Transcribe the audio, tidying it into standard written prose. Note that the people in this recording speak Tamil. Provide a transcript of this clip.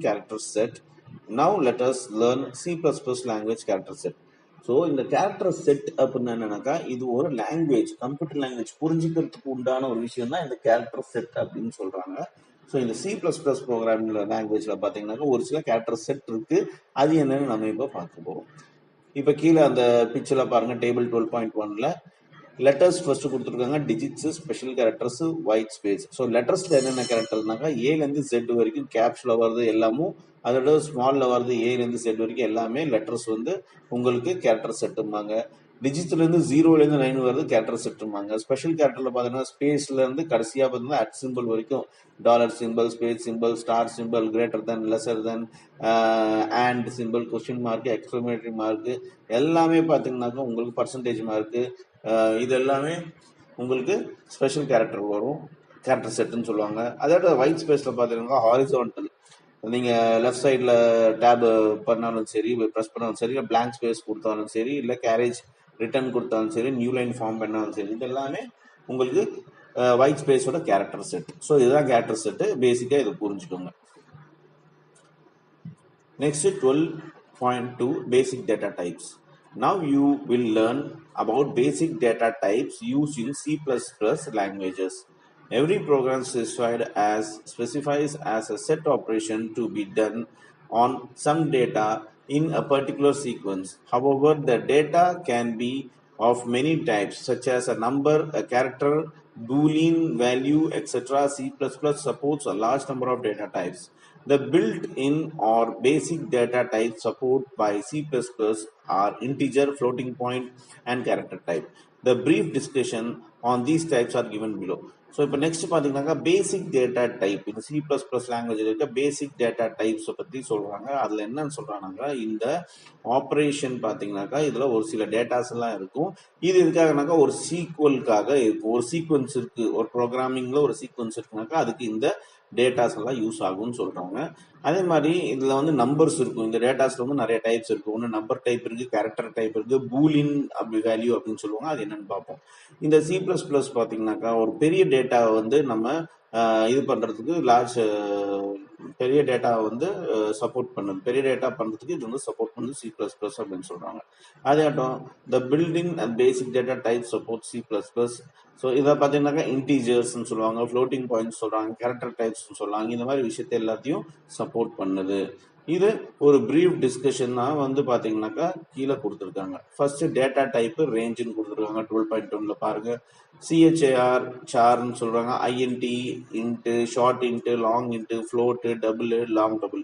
character set. Now let us learn C++ language character set. So இந்த கேரக்டர் செட் அப்படின்னு என்னன்னாக்கா இது ஒரு லாங்குவேஜ், கம்ப்யூட்டர் லாங்குவேஜ் புரிஞ்சுக்கிறதுக்கு உண்டான ஒரு விஷயம் தான் இந்த கேரக்டர் செட் அப்படின்னு சொல்றாங்க. ஸோ இந்த C++ ப்ரோக்ராமிங் லாங்குவேஜ்ல பார்த்தீங்கன்னாக்கா ஒரு சில கேரக்டர் செட் இருக்கு. அது என்னன்னு நம்ம இப்போ பார்க்க போறோம். இப்போ கீழே அந்த பிக்சர்ல பாருங்க, டேபிள் 12.1ல லெட்டர்ஸ் ஃபர்ஸ்ட் கொடுத்துருக்காங்க, digits, special characters, white space. So லெட்டர்ஸ்ல என்னென்ன கேரக்டர்னாக்கா ஏலேருந்து Z வரைக்கும் கேப்ஸ்ல வருது எல்லாமும், அதோட ஸ்மால்ல வருது ஏலேருந்து Z வரைக்கும் எல்லாமே லெட்டர்ஸ் வந்து உங்களுக்கு கேரக்டர் செட்டுமாங்க. டிஜிட்ல இருந்து 0லேருந்து 9 வருது கேரக்டர் செட்டுமாங்க. ஸ்பெஷல் கேரக்டர்ல பார்த்தீங்கன்னா ஸ்பேஸ்ல இருந்து கடைசியா பார்த்தீங்கன்னா அட் சிம்பிள் வரைக்கும் dollar symbol, space symbol, star symbol, greater than, lesser than, and symbol, question mark, exclamatory mark எல்லாமே பார்த்தீங்கன்னாக்கா உங்களுக்கு பர்சன்டேஜ் மார்க்கு இது எல்லாமே உங்களுக்கு ஸ்பெஷல் கேரக்டர் வரும், கேரக்டர் செட்டுன்னு சொல்லுவாங்க. அதோட ஒயிட் ஸ்பேஸ்ல பார்த்தீங்கன்னா ஹாரிசான்டல், நீங்கள் லெஃப்ட் சைடில் டேப் பண்ணாலும் சரி, ப்ரெஸ் பண்ணாலும் சரி, இல்லை பிளாங்க் ஸ்பேஸ் கொடுத்தாலும் சரி, இல்லை கேரேஜ் ரிட்டர்ன் கொடுத்தாலும் சரி, நியூ லைன் ஃபார்ம் பண்ணாலும் சரி, இது எல்லாமே உங்களுக்கு ஒயிட் ஸ்பேஸோட கேரக்டர் செட். ஸோ இதுதான் கேரக்டர் செட்டு, பேசிக்காக இதை புரிஞ்சுக்கோங்க. Next 12.2 basic data types. Now you will learn about basic data types used in C++ languages. Every program specifies as a set operation to be done on some data in a particular sequence. However, the data can be of many types, such as a number, a character, Boolean value, etc. C++ supports a large number of data types. The built-in or basic data types support by C++ are integer, floating point, and character type. The brief discussion on these types are given below. So இப்போ நெக்ஸ்ட் பார்த்தீங்கன்னாக்கா பேசிக் டேட்டா டைப், இந்த C++ லாங்குவேஜில் இருக்க பேசிக் டேட்டா டைப்ஸை பற்றி சொல்கிறாங்க. அதில் என்னன்னு சொல்கிறாங்கனாக்கா இந்த ஆப்ரேஷன் பார்த்தீங்கன்னாக்கா இதில் ஒரு சில டேட்டாஸ் எல்லாம் இருக்கும். இது எதுக்காகனாக்கா ஒரு சீக்வலுக்காக இருக்கும், ஒரு சீக்வன்ஸ் இருக்குது, ஒரு ப்ரோக்ராமிங்கில் ஒரு சீக்வன்ஸ் இருக்குனாக்கா அதுக்கு இந்த டேட்டாஸ் எல்லாம் யூஸ் ஆகும்னு சொல்கிறாங்க. அதே மாதிரி இதில் வந்து நம்பர்ஸ் இருக்கும், இந்த டேட்டாஸில் வந்து நிறைய டைப்ஸ் இருக்குது. ஒன்று நம்பர் டைப் இருக்குது, கேரக்டர் டைப் இருக்குது, பூலின் அப்படி வேல்யூ அப்படின்னு சொல்லுவாங்க. அது என்னன்னு பார்ப்போம். இந்த C++ பார்த்தீங்கன்னாக்கா ஒரு பெரிய டேட்டாவை வந்து நம்ம இது பண்ணுறதுக்கு பெரிய டேட்டாவை வந்து சப்போர்ட் பண்ணுது, பெரிய டேட்டா பண்ணுறதுக்கு இது வந்து சப்போர்ட் பண்ணுது C++ அப்படின்னு சொல்கிறாங்க. அதேட்டும் the building and basic data type support C++. So இதை பார்த்தீங்கன்னாக்கா இன்டீஜர்ஸ்ன்னு சொல்லுவாங்க, ஃப்ளோட்டிங் பாயிண்ட்ஸ் சொல்கிறாங்க, கேரக்டர் டைப்ஸ்ன்னு சொல்லுவாங்க. இந்த மாதிரி விஷயத்தை எல்லாத்தையும் சப்போர்ட் பண்ணுது. இது ஒரு பிரீஃப் டிஸ்கஷன் தான் வந்து பார்த்தீங்கன்னாக்கா கீழே கொடுத்துருக்காங்க. ஃபர்ஸ்ட் டேட்டா டைப்பு ரேஞ்சுன்னு கொடுத்துருக்காங்க. 12.1ல பாருங்க, CHAR சார்ன்னு சொல்றாங்க, INT, into, short into, long into, float, double, long double.